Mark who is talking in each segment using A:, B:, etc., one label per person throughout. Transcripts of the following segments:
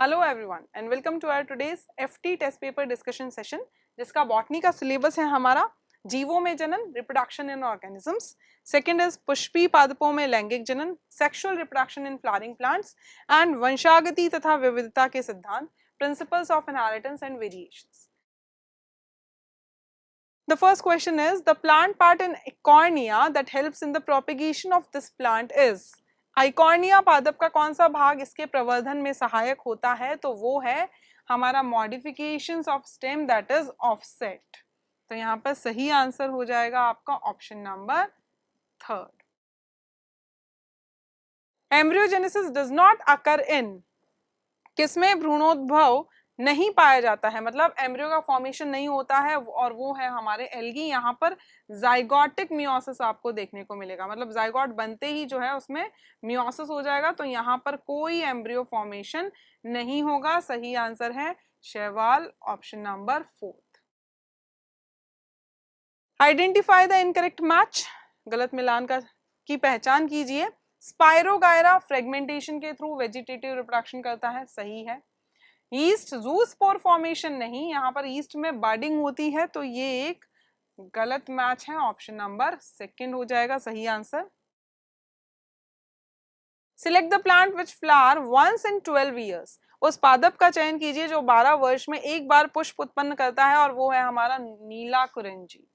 A: Hello everyone and welcome to our today's FT test paper discussion session, जिसका botany का syllabus है हमारा जीवों में जनन, reproduction in organisms. Second is पुष्पी पादपों में लैंगिक जनन, sexual reproduction in flowering plants and वंशागति तथा विविधता के सिद्धांत, principles of inheritance and variations. The first question is, the plant part in Eichhornia that helps in the propagation of this plant is। Eichhornia पादप का कौन सा भाग इसके प्रवर्धन में सहायक होता है? तो वो है हमारा modifications of stem that is offset. तो यहाँ पर सही आंसर हो जाएगा आपका option number third. Embryogenesis does not occur in, किसमें भ्रूणोद्भव नहीं पाया जाता है, मतलब एम्ब्रियो का फॉर्मेशन नहीं होता है, और वो है हमारे एल्गी। यहाँ पर जाइगोटिक मियोसिस आपको देखने को मिलेगा, मतलब जाइगोट बनते ही जो है उसमें मियोसिस हो जाएगा। तो यहाँ पर कोई एम्ब्रियो फॉर्मेशन नहीं होगा। सही आंसर है शैवाल, option number fourth. Identify the incorrect match, गलत मिलान की पहचान कीजिए। स्पाइरोगायरा फ्रेगमेंटेशन के थ्रू वेजिटेटिव रिप्रोडक्शन करता है, सही है। ईस्ट जूस्पोर फॉर्मेशन नहीं, यहाँ पर ईस्ट में बर्डिंग होती है, तो ये एक गलत मैच है, ऑप्शन नंबर सेकंड हो जाएगा सही answer. Select the plant which flower once in 12 years, उस पादप का चयन कीजिए जो 12 वर्ष में एक बार पुष्प उत्पन्न करता है, और वो है हमारा नीला कुरिंजी।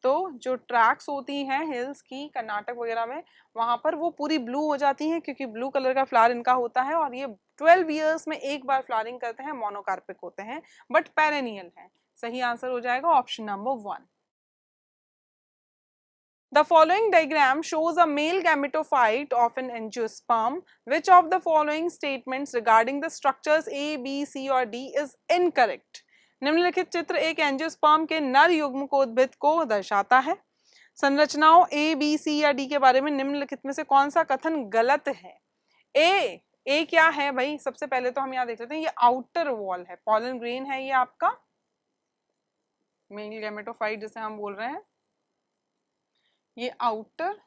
A: तो जो ट्रैक्स होती हैं हिल्स की कर्नाटक वगैरह में, वहां पर वो पूरी ब्लू हो जाती हैं क्योंकि ब्लू कलर का फ्लावर इनका होता है, और ये 12 इयर्स में एक बार फ्लावरिंग करते हैं, मोनोकार्पिक होते हैं बट पेरेनियल हैं। सही आंसर हो जाएगा option number 1। The following diagram shows a male gametophyte of an angiosperm. Which of the following statements regarding the structures A, B, C और D is incorrect? निम्नलिखित चित्र एक एंजियोस्पर्म के नर युग्मकोद्भिद को दर्शाता है। संरचनाओं ए, बी, सी या डी के बारे में निम्नलिखित में से कौन सा कथन गलत है? ए क्या है भाई? सबसे पहले तो हम यहाँ देख लेते हैं, ये आउटर वॉल है, पॉलन ग्रेन है ये आपका मेल गैमेटोफाइट जिसे हम बोल रहे हैं, ये आउटर,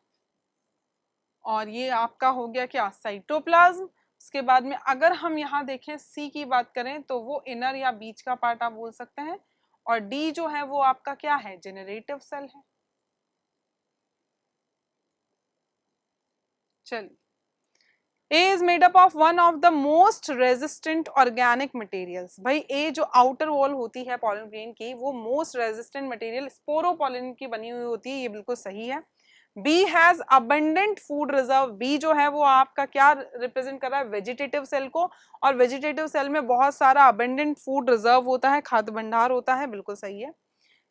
A: और ये आपका हो गया क्या, साइटोप्लाज्म। उसके बाद में अगर हम यहाँ देखें सी की बात करें तो वो इनर या बीच का पार्ट आप बोल सकते हैं, और डी जो है वो आपका क्या है, जेनरेटिव सेल है। चलिए, A is made up of one of the most resistant organic materials। भाई A जो outer wall होती है pollen grain की, वो most resistant material स्पोरोपोलिन की बनी हुई होती है, ये बिल्कुल सही है। B has abundant food reserve। B जो है वो आपका क्या रिप्रेजेंट कर रहा है, वेजिटेटिव सेल को, और वेजिटेटिव सेल में बहुत सारा abundant food reserve होता है, खाद्य भंडार होता है, बिल्कुल सही है।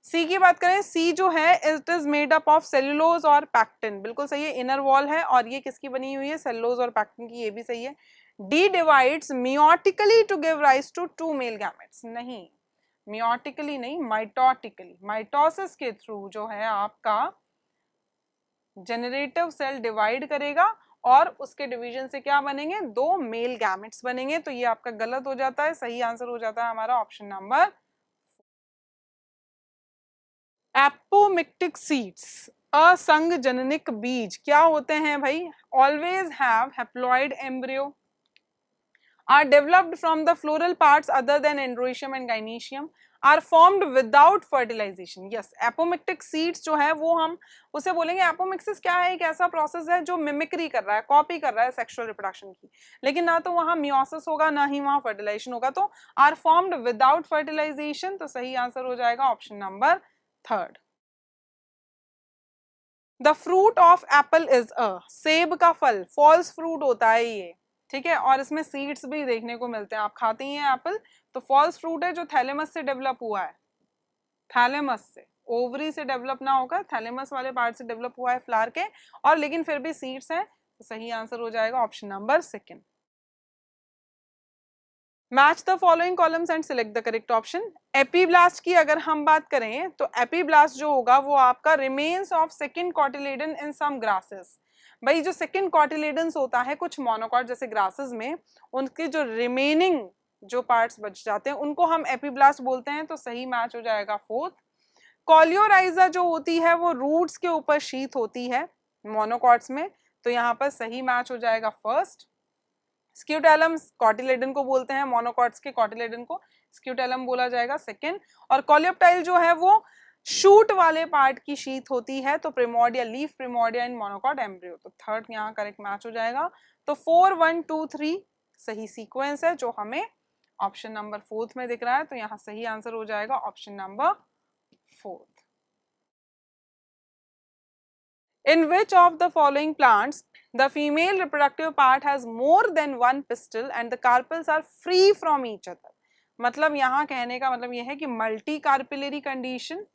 A: सी की बात करें, सी जो है it is made up of cellulose और पैक्टिन, बिल्कुल सही है, इनर वॉल है, और ये किसकी बनी हुई है, सेल्यूलोज और पैक्टिन की, ये भी सही है। D divides meiotically to give rise to 2 male gametes, नहीं, मियोटिकली नहीं, माइटोटिकली, माइटोसिस के थ्रू जो है आपका जेनरेटिव सेल डिवाइड करेगा, और उसके डिवीजन से क्या बनेंगे, 2 मेल गैमेट्स बनेंगे। तो ये आपका गलत हो जाता है, सही आंसर हो जाता है हमारा ऑप्शन नंबर। एपोमिक्टिक सीड्स, असंग जननिक बीज क्या होते हैं भाई? Always have haploid embryo, are developed from the floral parts other than androecium and gynoecium, are formed without fertilization. Yes, apomictic seeds जो है वो हम उसे बोलेंगे, एपोमिक्सिस क्या है, एक ऐसा प्रोसेस है जो मिमिक्री कर रहा है, कॉपी कर रहा है सेक्सुअल रिप्रोडक्शन की, लेकिन ना तो वहां मियोसिस होगा ना ही वहां फर्टिलाइजेशन होगा, तो आर फॉर्म्ड विदाउट फर्टिलाइजेशन। तो सही आंसर हो जाएगा option number third. The fruit of Apple is a, सेब का फल फॉल्स फ्रूट होता है ये, ठीक है, और इसमें सीड्स भी देखने को मिलते हैं, आप खाते ही हैं एप्पल, तो फॉल्स फ्रूट है जो थैलेमस से डेवलप हुआ है, थैलेमस से, ओवरी से डेवलप ना होकर थैलेमस वाले पार्ट से डेवलप हुआ है फ्लावर के, और लेकिन फिर भी सीड्स हैं, तो सही आंसर हो जाएगा option number second. Match the following columns and select the correct option. Epiblast की अगर हम बात करें तो एपीब्लास्ट जो होगा वो आपका remains of second cotyledon in some grasses. भाई जो सेकंड कॉटिलेडन्स होता है कुछ मोनोकॉट जैसे ग्रासेस में, उनके जो रिमेनिंग जो पार्ट्स बच जाते हैं उनको हम एपीब्लास्ट बोलते हैं। तो सही मैच हो जाएगा फोर्थ। कॉलियोराइजा जो होती है वो रूट्स के ऊपर शीथ होती है मोनोकॉट्स में, तो यहाँ पर सही मैच हो जाएगा फर्स्ट। स्क्यूटेलम कॉटिलेडन को बोलते हैं, मोनोकॉट्स के कॉटिलेडन को स्क्यूटेलम बोला जाएगा सेकेंड। और कोलियोप्टाइल जो है वो शूट वाले पार्ट की शीथ होती है, तो प्रिमोर्डिया, लीफ प्रिमोर्डिया इन मोनोकॉट एम्ब्रियो, तो थर्ड यहाँ करेक्ट मैच हो जाएगा। तो 4 1 2 3 सही सीक्वेंस है जो हमें ऑप्शन नंबर 4 में दिख रहा है, तो यहाँ सही आंसर हो जाएगा option number 4। In which of the following plants the female reproductive part has more than one pistil and the carpels are free from each other? मतलब यहाँ कहने का मतलब यह है कि मल्टी कार्पिलरी कंडीशन,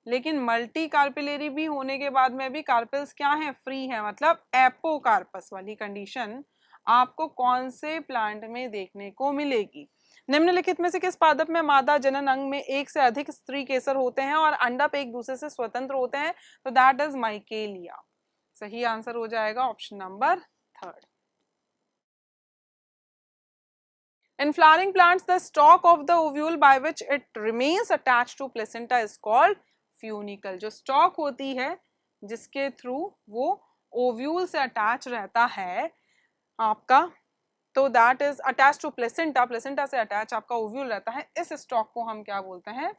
A: लेकिन मल्टी कार्पिलरी भी होने के बाद में भी कार्पल्स क्या है, फ्री है, मतलब एपोकार्पस वाली कंडीशन आपको कौन से प्लांट में देखने को मिलेगी? निम्नलिखित में से किस पादप में मादा जनन अंग में एक से अधिक स्त्री केसर होते हैं और अंडक एक दूसरे से स्वतंत्र होते हैं? तो दैट इज माइकेलिया। सही आंसर हो जाएगा option number 3rd। In flowering plants, the stalk of the ovule by which it remains attached to placenta is called funicle। जो स्टॉक होती है जिसके थ्रू वो ओव्यूल से अटैच रहता है आपका, तो that is attach to placenta, placenta से अटैच आपका ओव्यूल रहता है, इस स्टॉक को हम क्या बोलते हैं,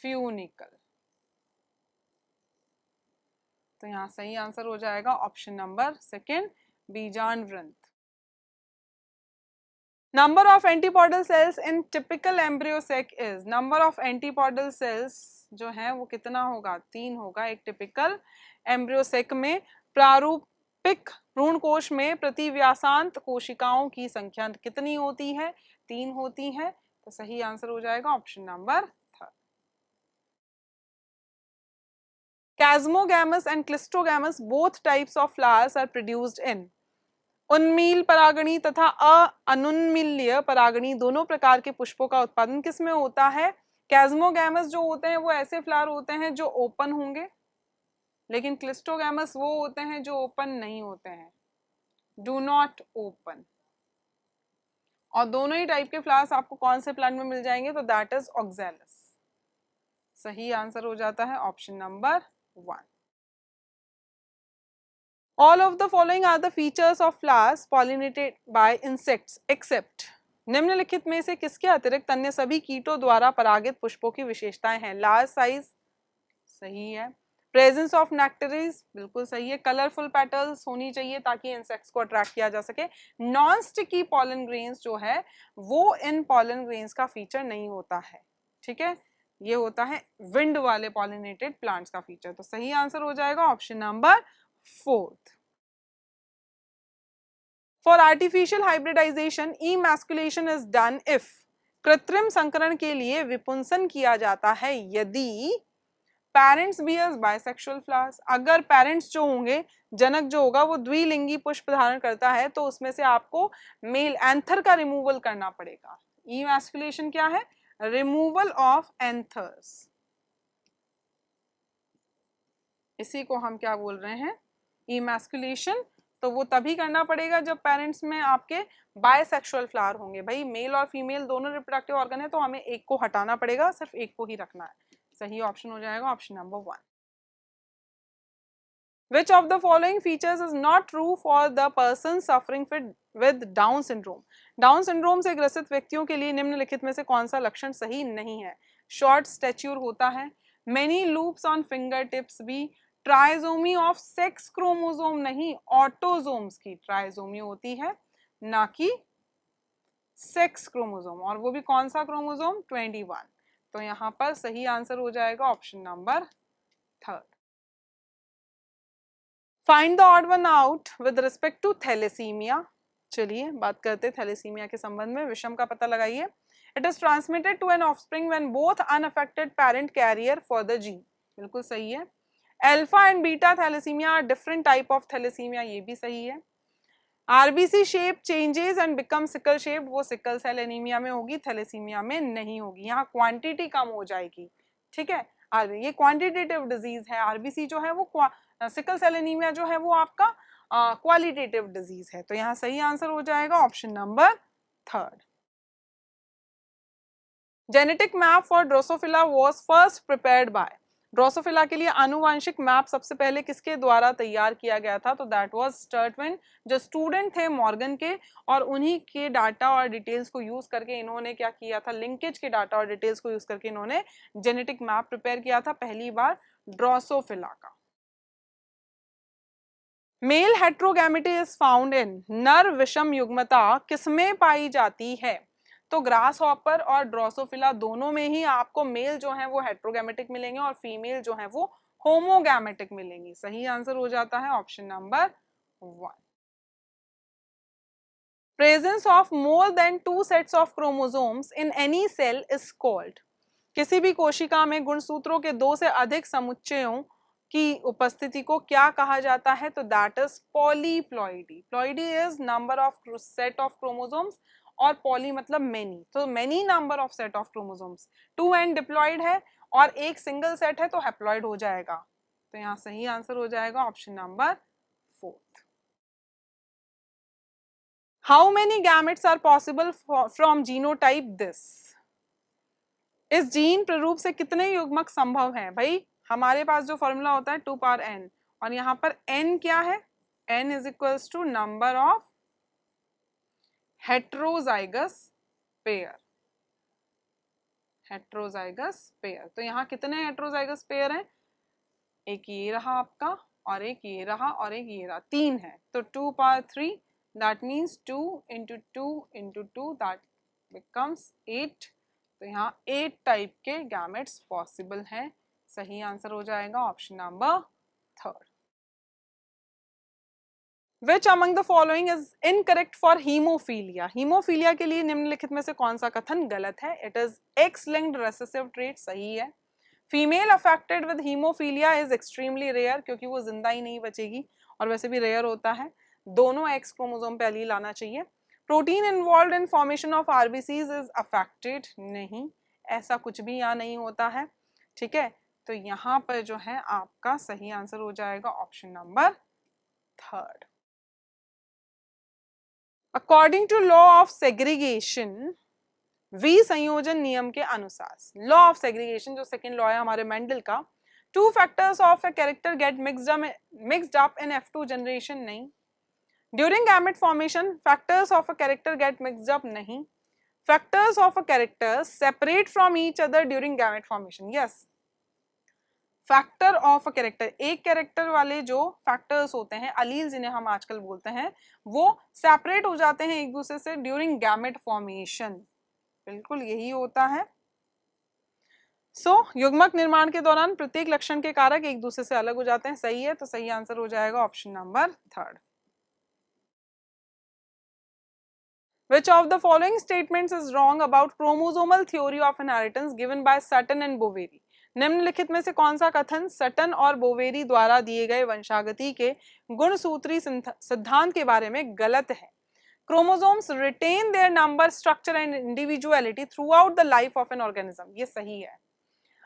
A: फ्यूनिकल। तो यहाँ सही आंसर हो जाएगा ऑप्शन नंबर 2 बीजांडवृंत। Number of antipodal cells in typical embryo sac is, number of antipodal cells जो है वो कितना होगा, 3 होगा एक टिपिकल एम्ब्रियो सेक में। प्रारूपिक भ्रूण कोश में प्रतिव्यासांत कोशिकाओं की संख्या कितनी होती है, 3 होती है, तो सही आंसर हो जाएगा option number 3। Chasmogamous and Clistogamous both types of flowers are produced in, उन्मील परागणी तथा अनुन्मील्य परागणी दोनों प्रकार के पुष्पों का उत्पादन किस में होता है? कैस्मोगैमस जो होते हैं वो ऐसे फ्लावर होते हैं जो ओपन होंगे, लेकिन क्लिस्टोगैमस वो होते हैं जो ओपन नहीं होते हैं, डू नॉट ओपन। और दोनों ही टाइप के फ्लावर्स आपको कौन से प्लांट में मिल जाएंगे, तो दैट इज ऑक्सैलस। सही आंसर हो जाता है option number 1। All of the following are the features of flowers pollinated by insects except, निम्नलिखित में से किसके अतिरिक्त अन्य सभी कीटों द्वारा परागित पुष्पों की विशेषताएं हैं? लार्ज साइज सही है, प्रेजेंस ऑफ नेक्टरीज बिल्कुल सही है, कलरफुल पेटल्स होनी चाहिए ताकि इंसेक्ट्स को अट्रैक्ट किया जा सके, नॉन स्टिकी पॉलन ग्रेन्स जो है वो इन पॉलन ग्रेन्स का फीचर नहीं होता है, ठीक है, ये होता है विंड वाले पॉलिनेटेड प्लांट्स का फीचर। तो सही आंसर हो जाएगा option number 4th। For artificial hybridization, emasculation is done if, कृत्रिम संकरण के लिए विपुंसन किया जाता है यदि पेरेंट्स बियर्स बाइसेक्सुअल फ्लावर्स, अगर पेरेंट्स जो होंगे, जनक जो होगा वो द्विलिंगी पुष्प धारण करता है, तो उसमें से आपको मेल एंथर का रिमूवल करना पड़ेगा। इमैस्कुलेशन क्या है, रिमूवल ऑफ एंथर्स, इसी को हम क्या बोल रहे हैं, इमैस्कुलेशन। तो वो तभी करना पड़ेगा जब पेरेंट्स में आपके बायसेक्सुअल फ्लावर होंगे। भाई मेल और फीमेल दोनों रिप्रोडक्टिव ऑर्गन है, तो हमें एक को हटाना पड़ेगा, सिर्फ एक को ही रखना है। सही ऑप्शन हो जाएगा option number 1। Which of the following features is not true for the person suffering with Down syndrome? Down syndrome से ग्रसित व्यक्तियों के लिए निम्नलिखित में से कौन सा लक्षण सही नहीं है? शॉर्ट स्टैच्यूर होता है, many loops on finger tips भी, ट्राइजोमी ऑफ सेक्स क्रोमोसोम नहीं, ऑटोजोम्स की ट्राइजोमी होती है, ना कि सेक्स क्रोमोसोम, और वो भी कौन सा क्रोमोसोम, 21। तो यहाँ पर सही आंसर हो जाएगा option number 3rd। Find the odd one out with respect to thalassaemia. चलिए बात करते हैं थैलेसीमिया के संबंध में, विषम का पता लगाइए। It is transmitted to an offspring when both unaffected parent carrier for the gene, बिल्कुल सही है। Alpha and beta thalassaemia are different type of thalassaemia, ये भी सही है। RBC shape changes and become sickle shape, वो सिकल सेल एनीमिया में होगी, थैलेसीमिया में नहीं होगी, यहाँ क्वांटिटी कम हो जाएगी, ठीक है। ये क्वांटिटेटिव डिजीज है, आरबीसी जो है वो, सिकल सेल एनीमिया जो है वो आपका क्वालिटेटिव डिजीज है। तो यहाँ सही आंसर हो जाएगा option number 3rd। Genetic map for Drosophila was first prepared by, Drosophila के लिए आनुवांशिक मैप सबसे पहले किसके द्वारा तैयार किया गया था? तो दैट वाज स्टर्टविन, जो स्टूडेंट थे मॉर्गन के, और उन्हीं के डाटा और डिटेल्स को यूज करके इन्होंने क्या किया था, लिंकेज के डाटा और डिटेल्स को यूज करके इन्होंने जेनेटिक मैप प्रिपेयर किया था पहली बार ड्रोसोफिला का। मेल हेट्रोगैमेटी इज फाउंड इन, नर विषम युग्मता किसमें पाई जाती है? तो ग्रास हॉपर और ड्रोसोफिला दोनों में ही आपको मेल जो है वो हेट्रोगैमेटिक मिलेंगे और फीमेल जो है वो होमोगैमेटिक मिलेंगी। सही आंसर हो जाता है option number 1। Presence of more than 2 sets of chromosomes in any cell is called, किसी भी कोशिका में गुणसूत्रों के 2 से अधिक समुच्चयों की उपस्थिति को क्या कहा जाता है? तो that is polyploidy. Ploidy is number of set of chromosomes और पॉली मतलब मेनी, तो many number of set of chromosomes. 2 and diploid है और एक सिंगल सेट है तो हैप्लॉइड हो जाएगा। तो यहाँ सही आंसर हो जाएगा option number 4। How many gametes are possible from genotype this, इस जीन प्ररूप से कितने युग्मक संभव हैं? भाई हमारे पास जो फॉर्मूला होता है 2 पावर n, और यहाँ पर n क्या है? n is equals to number of heterozygous pair, heterozygous pair. तो यहाँ कितने हेट्रोजाइगस पेयर हैं? एक ये रहा आपका, और एक ये रहा, और एक ये रहा, 3 है। तो 2 power 3, that means 2 into 2 into 2, that becomes 8। तो यहाँ 8 टाइप के गैमेट्स पॉसिबल हैं। सही आंसर हो जाएगा option number 3। Which among the following is incorrect for hemophilia? Haemophilia के लिए निम्नलिखित में से कौन सा कथन गलत है? It is X-linked recessive trait, सही है। Female affected with haemophilia is extremely rare, क्योंकि वो जिंदा ही नहीं बचेगी और वैसे भी रेयर होता है। दोनों एक्स क्रोमोसोम पे एलील आना चाहिए। Protein involve in formation of RBCs is affected, नहीं, ऐसा कुछ भी यहाँ नहीं होता है। ठीक है, तो यहाँ पर जो है आपका सही आंसर हो जाएगा option number 3। According to law of segregation, विसंयोजन नियम के अनुसार, लॉ ऑफ सेग्रीगेशन जो सेकंड लॉ है हमारे मेंडल का, 2 factors of a character get mixed up in F2 generation, नहीं। During gamete formation factors of a character get mixed up, नहीं। Factors of a character separate from each other during gamete formation, yes. Factor of a character, एक character वाले जो factors होते हैं, अलील जिन्हें हम आजकल बोलते हैं, वो सेपरेट हो जाते हैं एक दूसरे से ड्यूरिंग गैमेट फॉर्मेशन, बिल्कुल यही होता है। युग्मक निर्माण के दौरान प्रत्येक लक्षण के कारक एक दूसरे से अलग हो जाते हैं, सही है। तो सही आंसर हो जाएगा option number 3। Which of the following statements is wrong about chromosomal theory of inheritance given by Sutton and Boveri? निम्नलिखित में से कौन सा कथन सटन और बोवेरी द्वारा दिए गए वंशागति के गुणसूत्री सिद्धांत के बारे में गलत है? Chromosomes retain their number, structure and individuality throughout the life of an organism, ये सही है।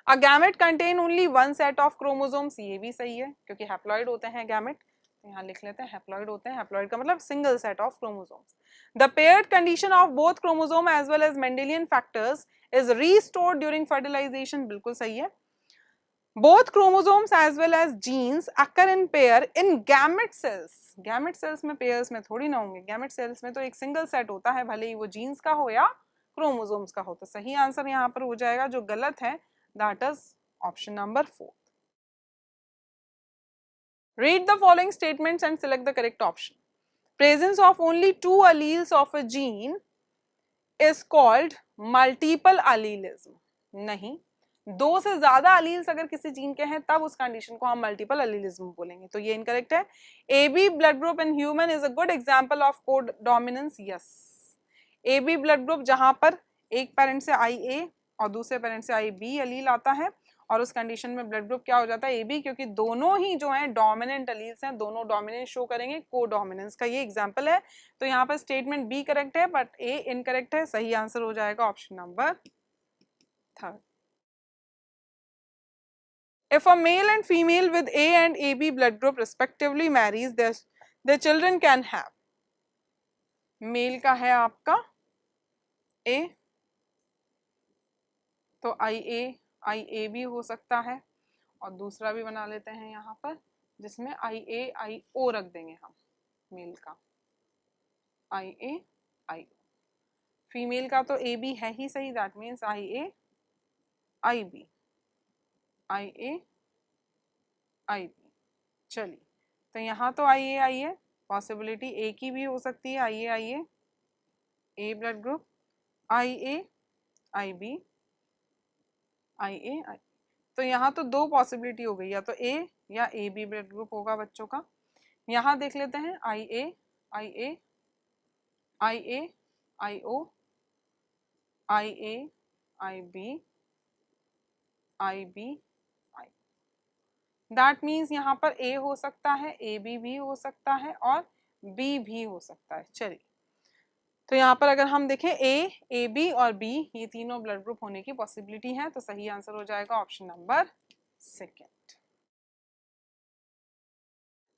A: A gamete contain only one set of chromosomes, ये भी सही है, क्योंकि हैप्लॉइड होते हैं गैमेट। यहाँ लिख लेते हैं हैप्लॉइड होते हैं, हैप्लॉइड का मतलब single set of chromosomes. The paired condition of both chromosome as well as Mendelian factors is restored during fertilization, बिल्कुल सही है। Both chromosomes as well as genes occur in pair in gamete cells. Gamete cells में pairs में थोड़ी ना होंगे, gamete cells में तो एक सिंगल सेट होता है, भले ही वो जीन्स का हो या क्रोमोसोम्स का हो। तो सही आंसर यहाँ पर हो जाएगा, जो गलत है that is option number 4. Read the following statements and select the correct option. Presence of only 2 alleles of a gene is called multiple allelism, नहीं। 2 से ज्यादा अलील्स अगर किसी जीन के हैं तब उस कंडीशन को हम मल्टीपल अलीलिज्म बोलेंगे, तो ये इनकरेक्ट है। AB blood group in human is a good example of codominance, yes. AB blood group जहां पर एक पेरेंट से IA और दूसरे पेरेंट से IB अलील आता है, और उस कंडीशन में ब्लड ग्रुप क्या हो जाता है? AB, क्योंकि दोनों ही जो हैं डोमिनेंट अलील्स हैं, दोनों डोमिनेंस शो करेंगे, कोडोमिनेंस का ये एग्जांपल है। तो यहाँ पर स्टेटमेंट B करेक्ट है बट A इनकरेक्ट है। सही आंसर हो जाएगा option number 3। If a male and female with A and AB blood group respectively marries, their children can have, male का है आपका A, तो IA, IA भी हो सकता है, और दूसरा भी बना लेते हैं यहाँ पर, जिसमें IA IO रख देंगे हम मेल का, IA IO। फीमेल का तो AB है ही सही, that means IA IB, IA IB। चलिए, तो यहाँ तो IA I है, पॉसिबिलिटी ए की भी हो सकती है, IA IA A blood group, IA IB IA I। तो यहाँ तो दो पॉसिबिलिटी हो गई, या तो ए या AB ब्लड ग्रुप होगा बच्चों का। यहाँ देख लेते हैं IA IA IO IA IB IB I। That means यहाँ पर A हो सकता है, AB भी हो सकता है और B भी हो सकता है। चलिए, तो यहाँ पर अगर हम देखें A, AB और B ये तीनों ब्लड ग्रुप होने की पॉसिबिलिटी है, तो सही आंसर हो जाएगा option number second.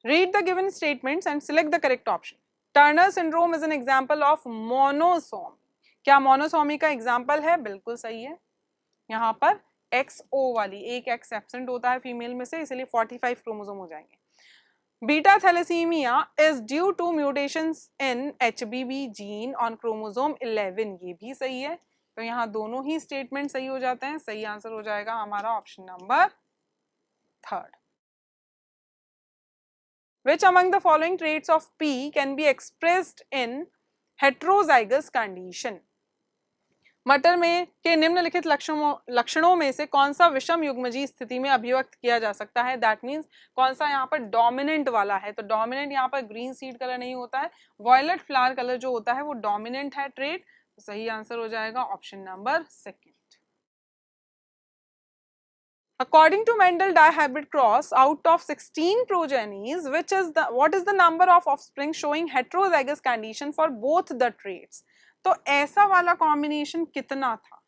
A: Read the given statements and select the correct option. Turner syndrome is an example of monosomy. क्या मोनोसोमी का एग्जाम्पल है? बिल्कुल सही है। यहाँ पर XO वाली एक X एब्सेंट होता है फीमेल में से, इसलिए 45 क्रोमोसोम हो जाएंगे। Beta thalassaemia is due to mutations in HBB gene on chromosome 11, ये भी सही है। तो यहाँ दोनों ही स्टेटमेंट सही हो जाते हैं, सही आंसर हो जाएगा हमारा option number third. Which among the following traits of P can be expressed in heterozygous condition? मटर में के निम्नलिखित लक्षणों में से कौन सा विषम युग्मजीय स्थिति में अभिव्यक्त किया जा सकता है? दैट मीन्स कौन सा यहाँ पर डोमिनेंट वाला है? तो डोमिनेंट यहाँ पर ग्रीन सीड कलर नहीं होता है, वॉयलेट फ्लावर कलर जो होता है वो डोमिनेंट है ट्रेट। तो सही आंसर हो जाएगा option number second. According to Mendel dihybrid cross, out of 16 progenies, what is the number of offspring showing heterozygous condition for both the traits? तो ऐसा वाला कॉम्बिनेशन कितना था?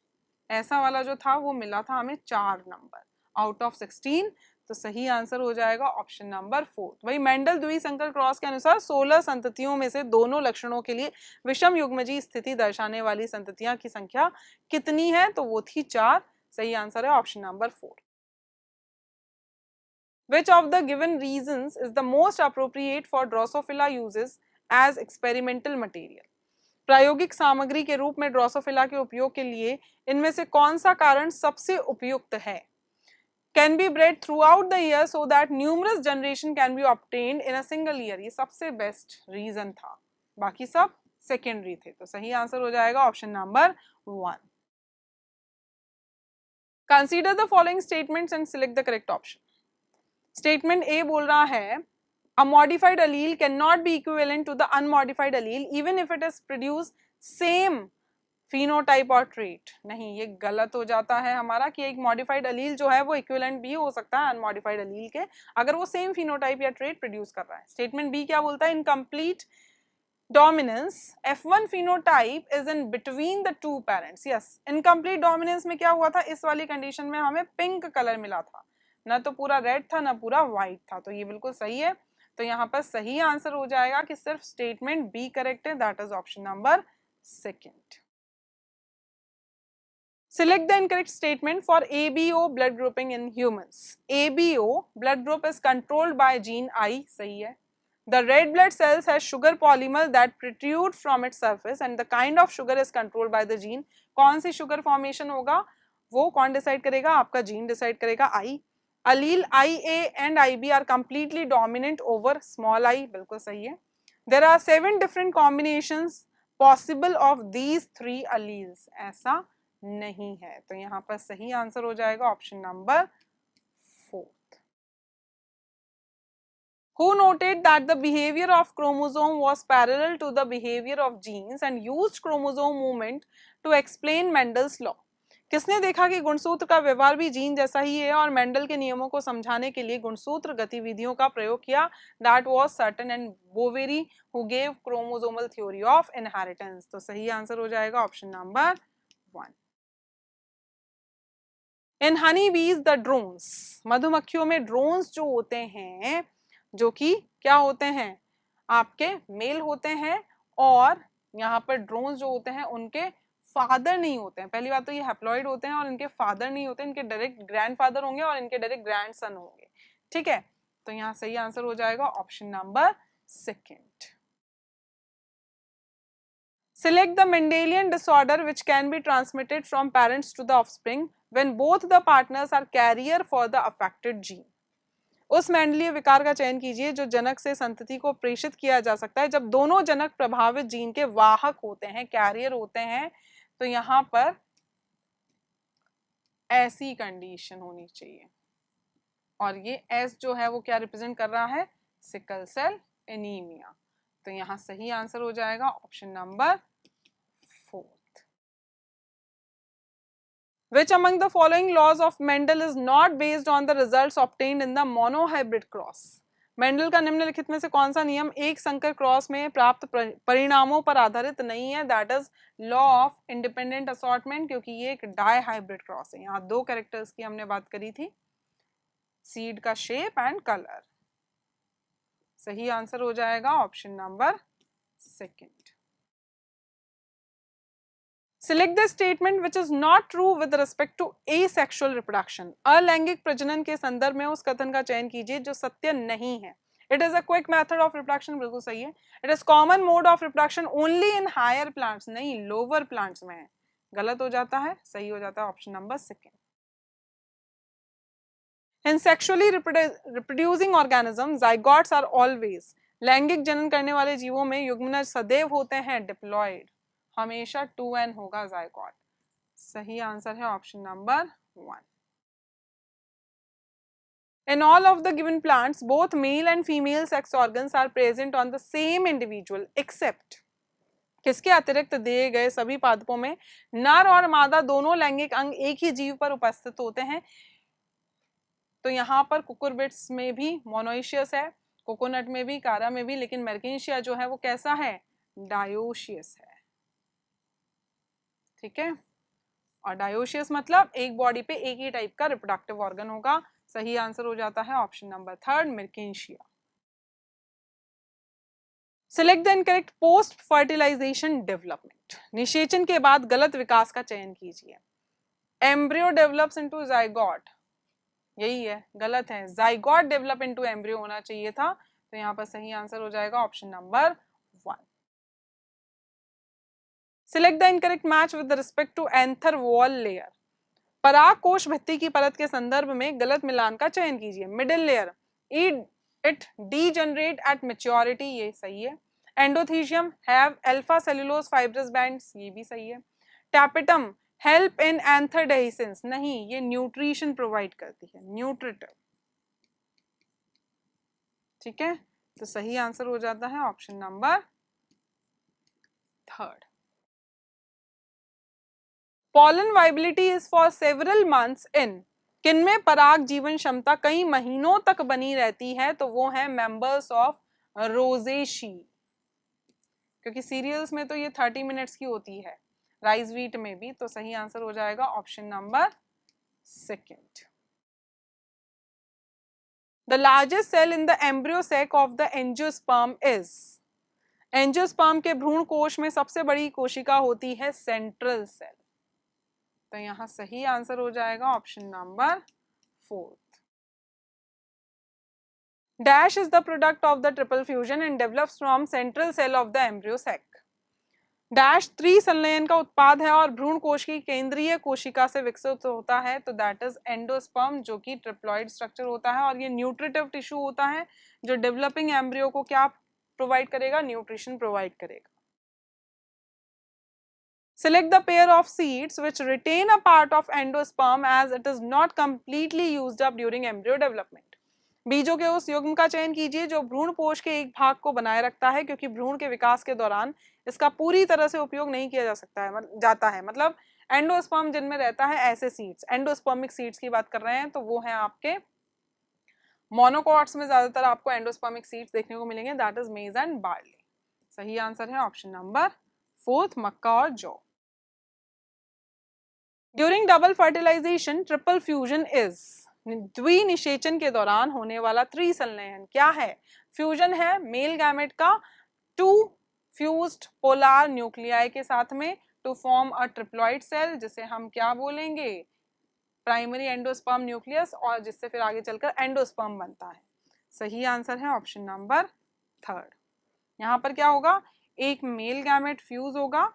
A: ऐसा वाला जो था वो मिला था हमें 4 नंबर आउट ऑफ 16। तो सही आंसर हो जाएगा ऑप्शन नंबर 4। वही मेंडल द्विसंकर क्रॉस के अनुसार 16 संततियों में से दोनों लक्षणों के लिए विषम युग्मजीय स्थिति दर्शाने वाली संततियां की संख्या कितनी है? तो वो थी 4। सही आंसर है option number 4। Which of the given reasons is the most appropriate for Drosophila uses as experimental material? प्रायोगिक सामग्री के रूप में ड्रोसोफिला के उपयोग के लिए इनमें से कौन सा कारण सबसे उपयुक्त है? Can be bred throughout the year so that numerous generation can be obtained in a single year. ये सबसे बेस्ट रीजन था, बाकी सब सेकेंडरी थे। तो सही आंसर हो जाएगा option number 1। Consider the following statements and select the correct option. Statement A बोल रहा है a modified allele cannot be equivalent to the unmodified allele even if it is produce same phenotype or trait। नहीं, ये गलत हो जाता है हमारा कि एक modified allele जो है वो equivalent भी हो सकता है unmodified allele के, अगर वो same phenotype या trait produce कर रहा है। स्टेटमेंट बी क्या बोलता है? incomplete dominance F1 phenotype is in between the two parents। yes, incomplete dominance में क्या हुआ था? इस वाली कंडीशन में हमें पिंक कलर मिला था, ना तो पूरा रेड था ना पूरा व्हाइट था। तो ये बिल्कुल सही है। तो यहाँ पर सही आंसर हो जाएगा कि सिर्फ स्टेटमेंट बी करेक्ट है, that is option number second. Select the incorrect statement for ABO blood grouping in humans. ABO blood group is controlled by gene I, सही है। The red blood cells has sugar polymer that protrude from its surface and the kind of sugar is controlled by the gene। कौन सी sugar formation होगा वो कौन decide करेगा? आपका gene decide करेगा, I। allele IA and IB are completely dominant over small I, बिल्कुल सही है। There are 7 different combinations possible of these 3 alleles, ऐसा नहीं है। तो यहाँ पर सही आंसर हो जाएगा option number 4। Who noted that the behavior of chromosome was parallel to the behavior of genes and used chromosome movement to explain Mendel's law? किसने देखा कि गुणसूत्र का व्यवहार भी जीन जैसा ही है और मेंडल के नियमों को समझाने के लिए गुणसूत्र गतिविधियों का प्रयोग किया? That was Sutton and Boveri who gave chromosomal theory of inheritance. तो सही आंसर हो जाएगा ऑप्शन नंबर 1। इन हनी बीज द ड्रोन्स, मधुमक्खियों में ड्रोन्स जो होते हैं, जो कि क्या होते हैं? आपके मेल होते हैं, और यहाँ पर ड्रोन्स जो होते हैं उनके फादर नहीं होते हैं। पहली बात तो ये हैप्लॉइड होते हैं और इनके फादर नहीं होते, इनके डायरेक्ट ग्रैंडफादर होंगे और इनके डायरेक्ट ग्रैंडसन होंगे। ठीक है, तो यहाँ सही आंसर हो जाएगा option number second. Select the Mendelian disorder which can be transmitted from parents to the offspring when both the partners are carrier for the affected gene. उस मेंडलीय विकार का चयन कीजिए जो जनक से संतति को प्रेषित किया जा सकता है जब दोनों जनक प्रभावित जीन के वाहक होते हैं, कैरियर होते हैं। तो यहाँ पर ऐसी कंडीशन होनी चाहिए और ये एस जो है वो क्या रिप्रेजेंट कर रहा है, सिकल सेल एनीमिया। तो यहाँ सही आंसर हो जाएगा option number 4th। Which among the following laws of Mendel is not based on the results obtained in the monohybrid cross? Mendel का निम्नलिखित में से कौन सा नियम एक संकर क्रॉस में प्राप्त परिणामों पर आधारित नहीं है? That is law of independent assortment, क्योंकि ये एक डाई हाइब्रिड क्रॉस है। यहाँ दो कैरेक्टर्स की हमने बात करी थी, सीड का शेप एंड कलर। सही आंसर हो जाएगा option number second. Select the statement which is not true with respect to asexual reproduction. अलैंगिक प्रजनन के संदर्भ में उस कथन का चयन कीजिए जो सत्य नहीं है। It is a quick method of reproduction, बिल्कुल सही है। It is common mode of reproduction only in higher plants, नहीं lower plants में है। गलत हो जाता है, सही हो जाता है option number second. In sexually reproducing organisms, zygotes are always, लैंगिक जनन करने वाले जीवों में युग्मनज सदैव होते हैं डिप्लॉयड, हमेशा 2n होगा ज़ायगोट। सही आंसर है option number 1। In all of the given plants, both male and female sex organs are present on the same individual except, किसके अतिरिक्त दिए गए सभी पादपों में नर और मादा दोनों लैंगिक अंग एक ही जीव पर उपस्थित होते हैं? तो यहाँ पर कुकुरबिट्स में भी मोनोइशियस है, कोकोनट में भी, कारा में भी, लेकिन मर्केंशिया जो है वो कैसा है, डायोशियस है। ठीक है, और डायोशियस मतलब एक बॉडी पे एक ही टाइप का रिप्रोडक्टिव ऑर्गन होगा। सही आंसर हो जाता है option number 3 Marchantia. Select the incorrect post fertilisation development, निषेचन के बाद गलत विकास का चयन कीजिए। एम्ब्रियो डेवलप्स इनटू ज़ायगोट, यही है, गलत है, ज़ायगोट डेवलप इनटू एम्ब्रियो होना चाहिए था। तो यहाँ पर सही आंसर हो जाएगा option number 1। Select the incorrect match with respect to anther wall layer. पराग कोश भित्ति की परत के संदर्भ में गलत मिलान का चयन कीजिए। Middle layer, it degenerate at maturity, ये सही है। Endothecium have alpha cellulose fibrous bands, ये भी सही है। Tapetum help in anther dehiscence, नहीं, ये न्यूट्रिशन प्रोवाइड करती है, न्यूट्रिटिव। ठीक है, तो सही आंसर हो जाता है option number 3rd। Pollen viability is for several months in, किनमें पराग जीवन क्षमता कई महीनों तक बनी रहती है? तो वो है मेंबर्स ऑफ रोजेशी, क्योंकि सीरियल्स में तो ये 30 मिनट्स की होती है, राइस व्हीट में भी। तो सही आंसर हो जाएगा option number 2nd। The largest cell in the embryo sac of the angiosperm is, angiosperm के भ्रूण कोश में सबसे बड़ी कोशिका होती है सेंट्रल सेल। तो यहाँ सही आंसर हो जाएगा option number 4th। Dash is the product of the triple fusion and develops from central cell of the embryo sac. Dash त्रिसंलयन का उत्पाद है और भ्रूण कोश की केंद्रीय कोशिका से विकसित होता है। तो दैट इज एंडोस्पर्म, जो कि ट्रिप्लॉइड स्ट्रक्चर होता है और ये न्यूट्रिटिव टिश्यू होता है जो डेवलपिंग एम्ब्रियो को क्या प्रोवाइड करेगा, न्यूट्रिशन प्रोवाइड करेगा। Select the pair of seeds which retain a part of endosperm as it is not completely used up during embryo development. बीजों के उस युग्म का चयन कीजिए जो भ्रूणपोष के एक भाग को बनाए रखता है, क्योंकि भ्रूण के विकास के दौरान इसका पूरी तरह से उपयोग नहीं किया जा सकता है जाता है। मतलब एंडोस्पर्म जिनमें रहता है ऐसे सीड्स, एंडोस्पर्मिक सीड्स की बात कर रहे हैं, तो वो है आपके मोनोकॉट्स में ज्यादातर आपको एंडोस्पर्मिक सीड्स देखने को मिलेंगे, that is maize and barley. सही आंसर है ऑप्शन नंबर 4th मक्का और जौ। During double fertilization triple fusion is, द्विनिषेचन के दौरान होने वाला त्रिसंलयन क्या है? फ्यूजन है मेल गैमेट का 2 फ्यूज्ड पोलर न्यूक्लियाई के साथ में to form a triploid cell, जिसे हम क्या बोलेंगे, प्राइमरी एंडोस्पर्म न्यूक्लियस, और जिससे फिर आगे चलकर एंडोस्पर्म बनता है। सही आंसर है ऑप्शन नंबर 3। यहाँ पर क्या होगा, एक मेल गैमेट फ्यूज होगा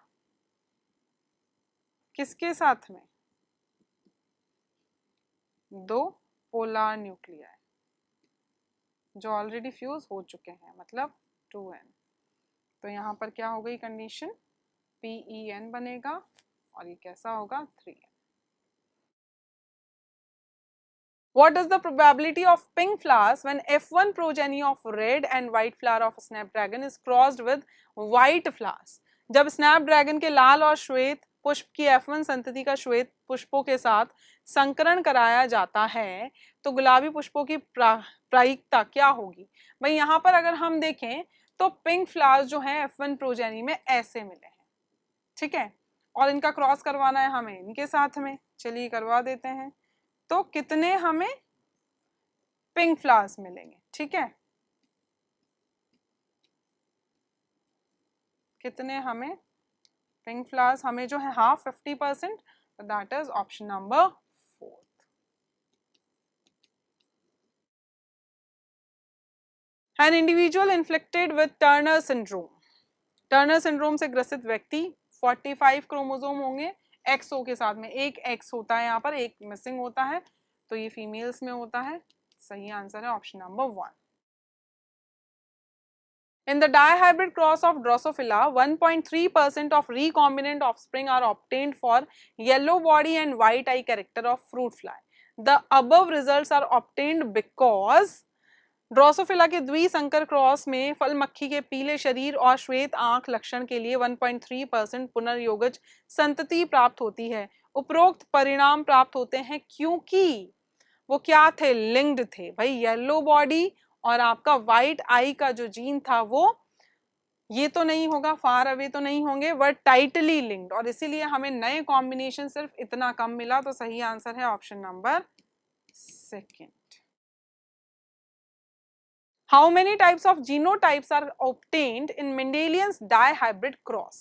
A: किसके साथ में, 2 पोलर न्यूक्लियाई जो ऑलरेडी फ्यूज हो चुके हैं, मतलब 2n। तो यहाँ पर क्या हो गई कंडीशन, PEN बनेगा और ये कैसा होगा, 3n। What is the probability of pink flowers when F1 progeny of red and white flower of a snapdragon is crossed with white flowers? जब स्नैपड्रैगन के लाल और श्वेत पुष्प की F1 संतति का श्वेत पुष्पों के साथ संकरण कराया जाता है तो गुलाबी पुष्पों की प्रायिकता क्या होगी। भाई यहाँ पर अगर हम देखें तो पिंक फ्लावर्स जो हैं F1 प्रोजेनी में ऐसे मिले हैं, ठीक है, और इनका क्रॉस करवाना है हमें इनके साथ में, चलिए करवा देते हैं। तो कितने हमें पिंक फ्लावर्स मिलेंगे, ठीक है, कितने हमें पिंक फ्लावर्स, हमें जो है half 50%, that is option number 4। An individual inflicted with Turner syndrome, Turner syndrome से ग्रसित व्यक्ति 45 क्रोमोसोम होंगे XO के साथ में, एक X होता है यहाँ पर, एक मिसिंग होता है, तो ये फीमेल्स में होता है। सही आंसर है option number 1। In the dihybrid cross of Drosophila, 1.3% of recombinant offspring are obtained for yellow body and white eye character of fruit fly. The above results are obtained because Drosophila के द्विसंकर cross में फल मक्खी के पीले शरीर और श्वेत आंख लक्षण के लिए 1.3% पुनर्योगज संतति प्राप्त होती है। उपरोक्त परिणाम प्राप्त होते हैं क्योंकि वो क्या थे, लिंक्ड थे। भाई येलो बॉडी और आपका व्हाइट आई का जो जीन था वो ये तो नहीं होगा, फार अवे तो नहीं होंगे, बट टाइटली लिंक्ड, और इसीलिए हमें नए कॉम्बिनेशन सिर्फ इतना कम मिला। तो सही आंसर है option number 2। How many types of genotypes are obtained in Mendelian's dihybrid cross?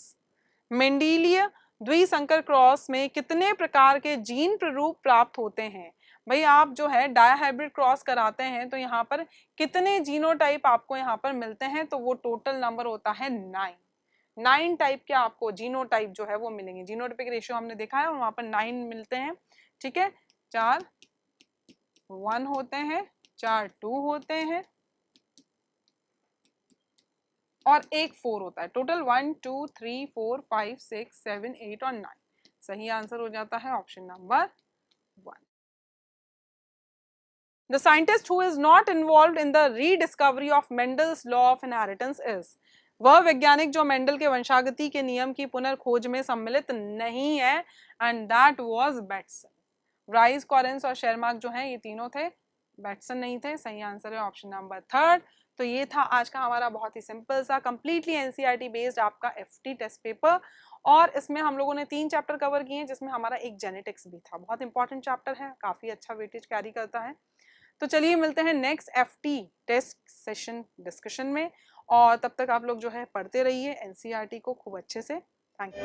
A: मेंडेलिय द्विसंकर क्रॉस में कितने प्रकार के जीन प्ररूप प्राप्त होते हैं। भाई आप जो है डायहाइब्रिड क्रॉस कराते हैं तो यहाँ पर कितने जीनोटाइप आपको यहाँ पर मिलते हैं, तो वो टोटल नंबर होता है 9 टाइप के आपको जीनोटाइप जो है वो मिलेंगे। जीनोटाइपिक रेशियो हमने देखा है और वहां पर 9 मिलते हैं, ठीक है, 4 1 होते हैं, 4 2 होते हैं और एक 4 होता है। टोटल 1 2 3 4 5 6 7 8 और 9। सही आंसर हो जाता है option number 1। The scientist who is not involved in the rediscovery of Mendel's law of inheritance is, वह वैज्ञानिक जो मेंडल के वंशागति के नियम की पुनर्खोज में सम्मिलित नहीं है, and that was Bateson. Rice, Correns और शेरमार्क जो हैं ये तीनों थे, बैटसन नहीं थे। सही आंसर है ऑप्शन नंबर 3। तो ये था आज का हमारा बहुत ही सिंपल सा कंप्लीटली एनसीईआरटी बेस्ड आपका एफटी टेस्ट पेपर, और इसमें हम लोगों ने 3 चैप्टर कवर किए हैं जिसमें हमारा एक जेनेटिक्स भी था। बहुत इंपॉर्टेंट चैप्टर है, काफी अच्छा वेटेज कैरी करता है। तो चलिए मिलते हैं next FT test session discussion में, और तब तक आप लोग जो है पढ़ते रहिए एनसीईआरटी को खूब अच्छे से। Thank you.